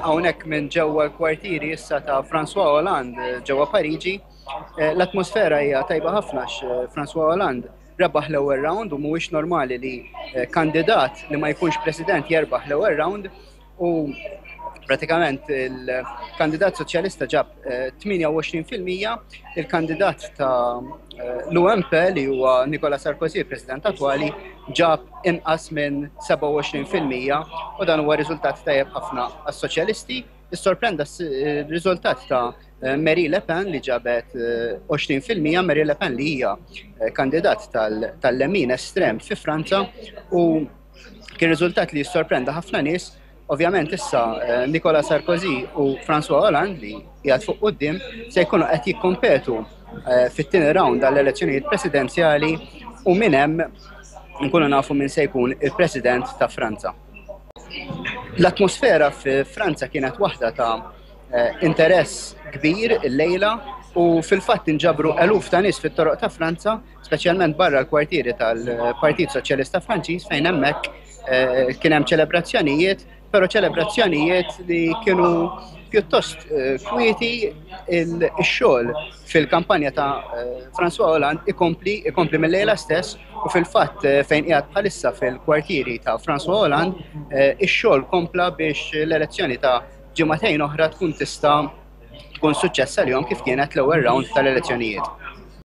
hawnhekk minn ġewwa l-kwartieri issa ta' François Hollande ġewwa Pariġi. L-atmosfera hija tajba ħafna François Hollande rebaħ l-ewwel round u mhuwiex normali li kandidat li ma jkunx president jerbaħ l-ewwel round u pratikament il-kandidat soċjalista ġab 28%, il-kandidat ta' l-UMP li huwa Nicolas Sarkozy, president attwali, ġab inqas minn 27% u dan huwa riżultat tajjeb ħafna għas-soċjalisti. Issorprenda r-riżultat ta' Marine Le Pen li ġabet 20%, Marine Le Pen li hija kandidat tal-lemin estrem fi Franza u kien riżultat li jissorprenda ħafna nies. Ovvjament issa Nicolas Sarkozy u François Hollande li jgħad fuq quddiem se jkunu qed jikkompetu fit-tieni round għall-elezzjonijiet presidenzjali u minn hemm nkunu nafu min se jkun il-President ta' Franza. L-atmosfera fi Franza kienet waħda ta' interess kbir il-lejla u fil-fatt inġabru eluf ta' nies fit-toroq ta' Franza, speċjalment barra l-kwartieri tal-Partit Soċjalista Franċiż fejn hemmhekk kien hemm ċelebrazzjonijiet, però ċelebrazzjonijiet li kienu pjuttost kwieti. Il-xogħol fil-kampanja ta' François Hollande ikompli mill-lejla stess u fil-fatt fejn qiegħed bħalissa fil-kwartieri ta' François Hollande ix-xogħol kompla biex l-elezzjoni ta' ġimagħtejn oħra tkun tista' tkun suċċess għalihom kif kienet l-ewwel round tal-elezzjonijiet.